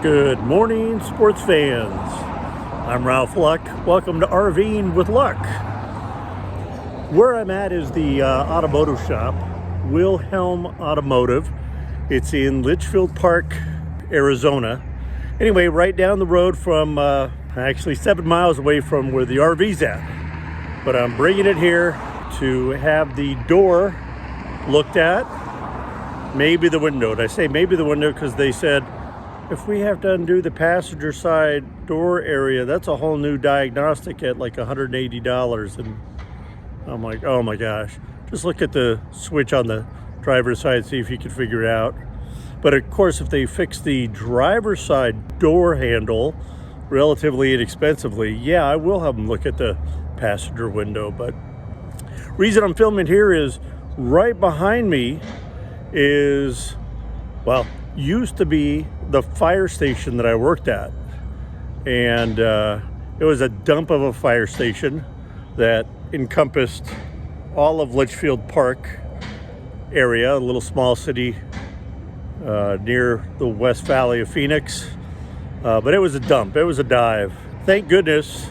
Good morning, sports fans. I'm Ralph Luck. Welcome to RVing with Luck. Where I'm at is the automotive shop, Wilhelm Automotive. It's in Litchfield Park, Arizona. Anyway, right down the road from, actually 7 miles away from where the RV's at. But I'm bringing it here to have the door looked at. Maybe the window. And I say maybe the window because they said, if we have to undo the passenger side door area, that's a whole new diagnostic at like $180. And I'm like, oh my gosh. Just look at the switch on the driver's side, see if you can figure it out. But of course, if they fix the driver's side door handle relatively inexpensively, yeah, I will have them look at the passenger window. But reason I'm filming here is right behind me is, well, used to be the fire station that I worked at. And it was a dump of a fire station that encompassed all of Litchfield Park area, a little small city near the West Valley of Phoenix. But it was a dump, it was a dive. Thank goodness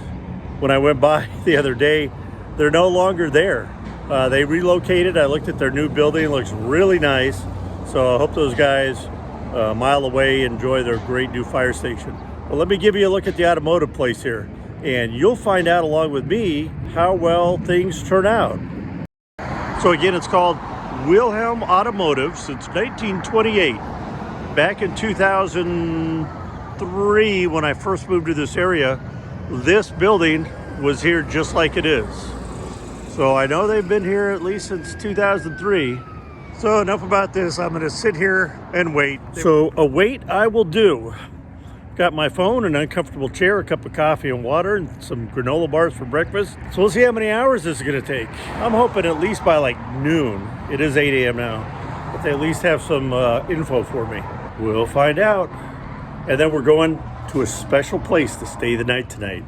when I went by the other day, they're no longer there. They relocated. I looked at their new building, it looks really nice. So I hope those guys a mile away enjoy their great new fire station. Well, let me give you a look at the automotive place here, and you'll find out along with me how well things turn out. So again, it's called Wilhelm Automotive since 1928. Back in 2003, when I first moved to this area, this building was here just like it is. So I know they've been here at least since 2003. So enough about this. I'm going to sit here and wait. So a wait I will do. Got my phone, an uncomfortable chair, a cup of coffee and water, and some granola bars for breakfast. So we'll see how many hours this is going to take. I'm hoping at least by like noon. It is 8 a.m. now. But they at least have some info for me. We'll find out. And then we're going to a special place to stay the night tonight.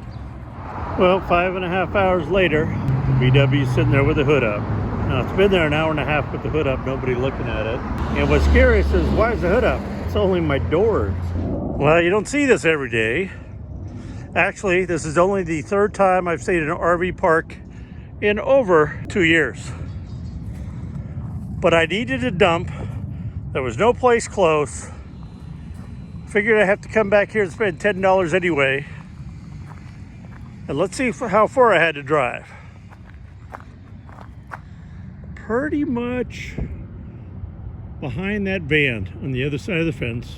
Well, 5.5 hours later, VW's sitting there with the hood up. Now, it's been there an hour and a half with the hood up, nobody looking at it. And what's curious is, why is the hood up? It's only my doors. Well, you don't see this every day. Actually, this is only the third time I've stayed in an RV park in over 2 years. But I needed a dump. There was no place close. Figured I'd have to come back here and spend $10 anyway. And let's see how far I had to drive. Pretty much behind that van on the other side of the fence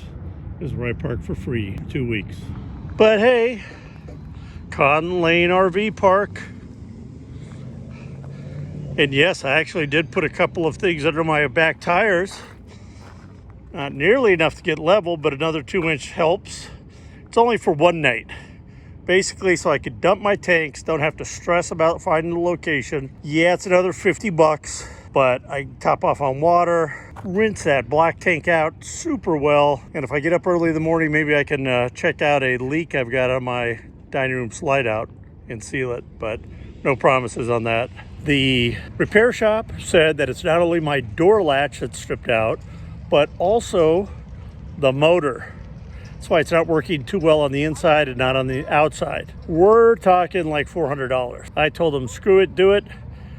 is where I parked for free 2 weeks. But hey, Cotton Lane RV Park. And yes, I actually did put a couple of things under my back tires. Not nearly enough to get level, but another 2-inch helps. It's only for one night. Basically, so I could dump my tanks, don't have to stress about finding the location. Yeah, it's another 50 bucks. But I top off on water, rinse that black tank out super well. And if I get up early in the morning, maybe I can check out a leak I've got on my dining room slide out and seal it, but no promises on that. The repair shop said that it's not only my door latch that's stripped out, but also the motor. That's why it's not working too well on the inside and not on the outside. We're talking like $400. I told them, screw it, do it.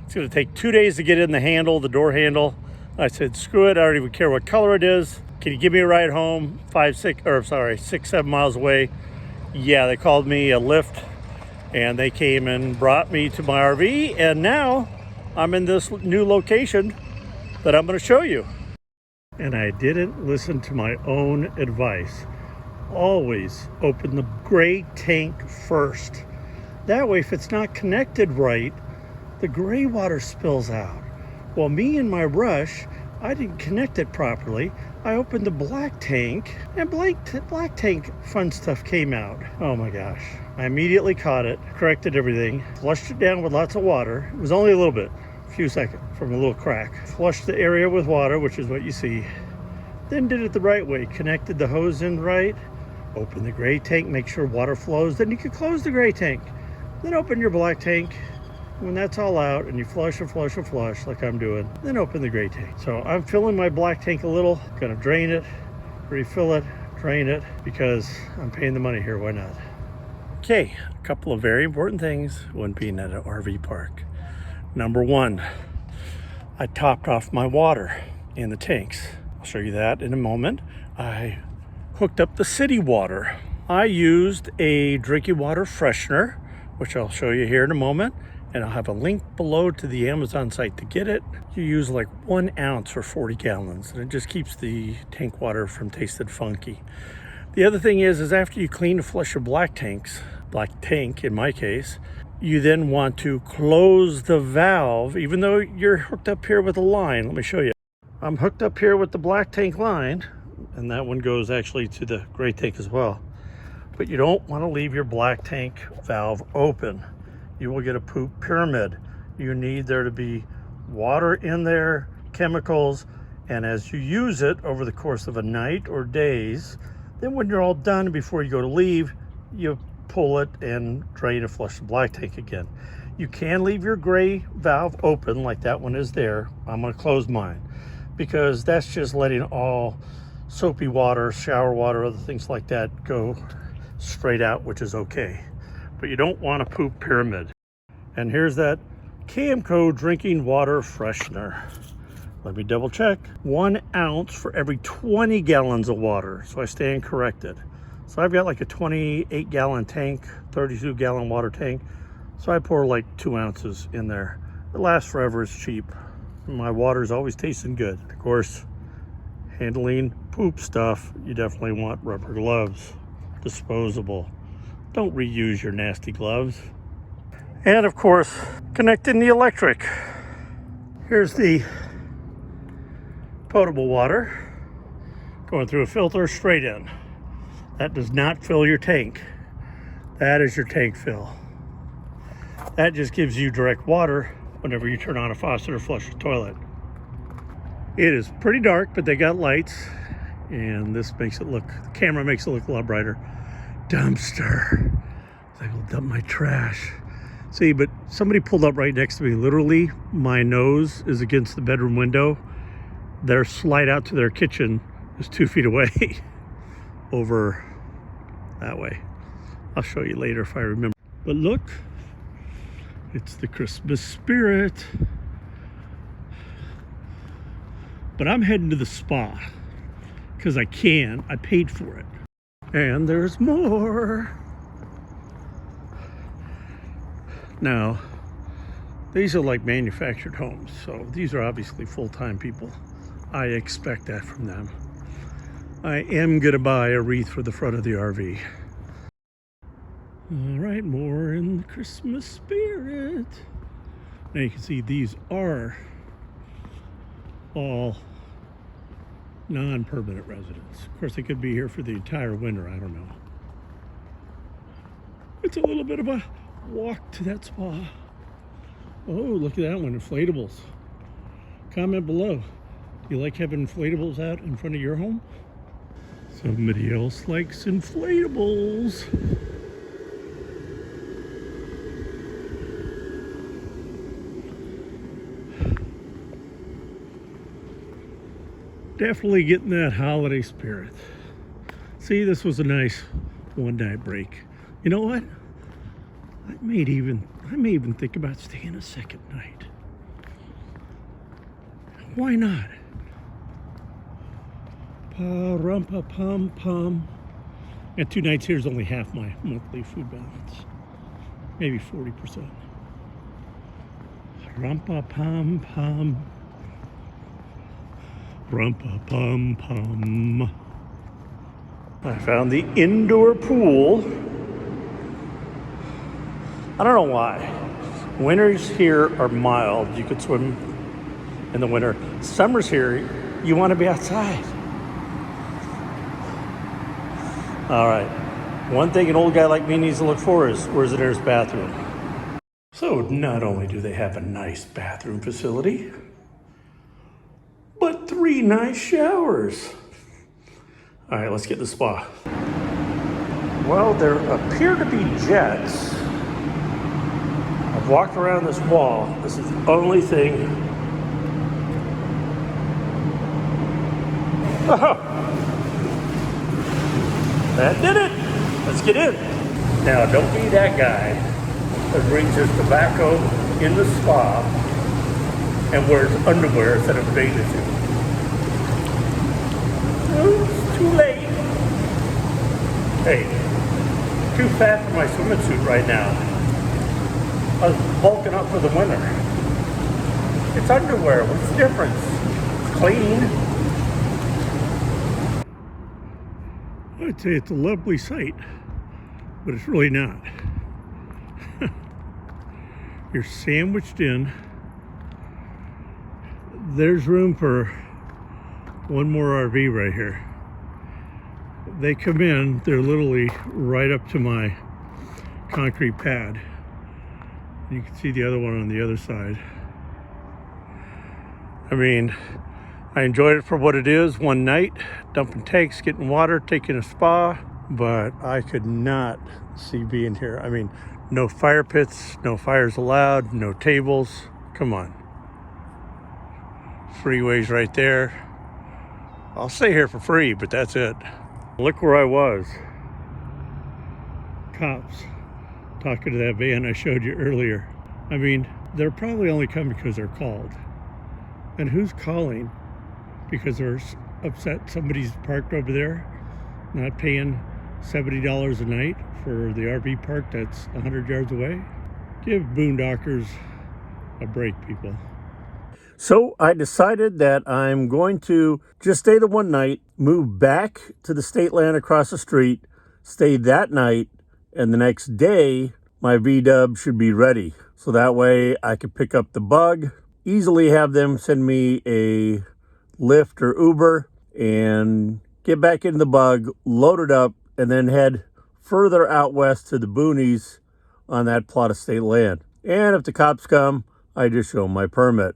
It's going to take 2 days to get in the handle, the door handle. I said, screw it. I don't even care what color it is. Can you give me a ride home? 6, 7 miles away. Yeah, they called me a lift and they came and brought me to my RV. And now I'm in this new location that I'm going to show you. And I didn't listen to my own advice. Always open the gray tank first. That way, if it's not connected right, the gray water spills out. Well, me in my rush, I didn't connect it properly. I opened the black tank, and black tank fun stuff came out. Oh my gosh. I immediately caught it, corrected everything, flushed it down with lots of water. It was only a little bit, a few seconds from a little crack. Flushed the area with water, which is what you see. Then did it the right way, connected the hose in right, open the gray tank, make sure water flows. Then you can close the gray tank. Then open your black tank. When that's all out and you flush and flush and flush like I'm doing, then open the gray tank. So I'm filling my black tank a little, gonna drain it, refill it, drain it because I'm paying the money here, why not? Okay, a couple of very important things when being at an RV park. Number one, I topped off my water in the tanks. I'll show you that in a moment. I hooked up the city water. I used a drinking water freshener, which I'll show you here in a moment, and I'll have a link below to the Amazon site to get it. You use like 1 ounce for 40 gallons, and it just keeps the tank water from tasting funky. The other thing is after you clean and flush your black tank in my case, you then want to close the valve, even though you're hooked up here with a line. Let me show you. I'm hooked up here with the black tank line, and that one goes actually to the gray tank as well. But you don't want to leave your black tank valve open. You will get a poop pyramid. You need there to be water in there, chemicals, and as you use it over the course of a night or days, then when you're all done, before you go to leave, you pull it and drain and flush the black tank again. You can leave your gray valve open like that one is there. I'm going to close mine because that's just letting all soapy water, shower water, other things like that go straight out, which is okay. But you don't want a poop pyramid. And here's that Camco drinking water freshener. Let me double check. 1 ounce for every 20 gallons of water. So I stand corrected. So I've got like a 28 gallon tank, 32 gallon water tank. So I pour like 2 ounces in there. It lasts forever, it's cheap. My water's always tasting good. Of course, handling poop stuff, you definitely want rubber gloves, disposable. Don't reuse your nasty gloves. And of course, connecting the electric. Here's the potable water going through a filter straight in. That does not fill your tank. That is your tank fill. That just gives you direct water whenever you turn on a faucet or flush the toilet. It is pretty dark, but they got lights, and this makes it look, the camera makes it look a lot brighter. Dumpster. I will dump my trash. See, but somebody pulled up right next to me. Literally, my nose is against the bedroom window. Their slide out to their kitchen is 2 feet away over that way. I'll show you later if I remember. But look, it's the Christmas spirit. But I'm heading to the spa because I can. I paid for it. And there's more. Now, these are like manufactured homes, so these are obviously full-time people. I expect that from them. I am gonna buy a wreath for the front of the RV. All right, more in the Christmas spirit. Now you can see these are all non-permanent residents. Of course, they could be here for the entire winter, I don't know. It's a little bit of a walk to that spa. Oh, look at that one, inflatables. Comment below. Do you like having inflatables out in front of your home? Somebody else likes inflatables. Definitely getting that holiday spirit. See, this was a nice one-night break. You know what? I may even think about staying a second night. Why not? Pa-rum-pa-pum-pum. And 2 nights here is only half my monthly food balance. Maybe 40%. Rum-pa-pum-pum. Rum-pa-pum-pum. I found the indoor pool. I don't know why. Winters here are mild. You could swim in the winter. Summers here, you want to be outside. All right. One thing an old guy like me needs to look for is where's the nearest bathroom. So not only do they have a nice bathroom facility, but 3 nice showers. All right, let's get to the spa. Well, there appear to be jets. I've walked around this wall. This is the only thing. Oh. That did it. Let's get in. Now, don't be that guy that brings his tobacco in the spa and wears underwear instead of a bathing suit. Oh, it's too late. Hey, too fat for my swimming suit right now. I was bulking up for the winter. It's underwear. What's the difference? It's clean. I'd say it's a lovely sight, but it's really not. You're sandwiched in. There's room for one more RV right here. They come in, they're literally right up to my concrete pad. You can see the other one on the other side. I mean, I enjoyed it for what it is, one night, dumping tanks, getting water, taking a spa, but I could not see being here. I mean, no fire pits, no fires allowed, no tables. Come on. Freeways right there. I'll stay here for free, but that's it. Look where I was. Cops talking to that van I showed you earlier. I mean, they're probably only coming because they're called. And who's calling? Because they're upset somebody's parked over there, not paying $70 a night for the RV park that's 100 yards away. Give boondockers a break, people. So I decided that I'm going to just stay the one night, move back to the state land across the street, stay that night, and the next day my V-dub should be ready. So that way I could pick up the bug, easily have them send me a Lyft or Uber, and get back into the bug, load it up, and then head further out west to the boonies on that plot of state land. And if the cops come, I just show them my permit.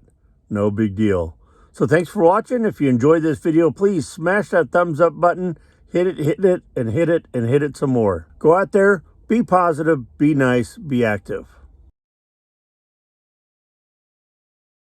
No big deal. So thanks for watching. If you enjoyed this video, please smash that thumbs up button, hit it, and hit it, and hit it some more. Go out there, be positive, be nice, be active.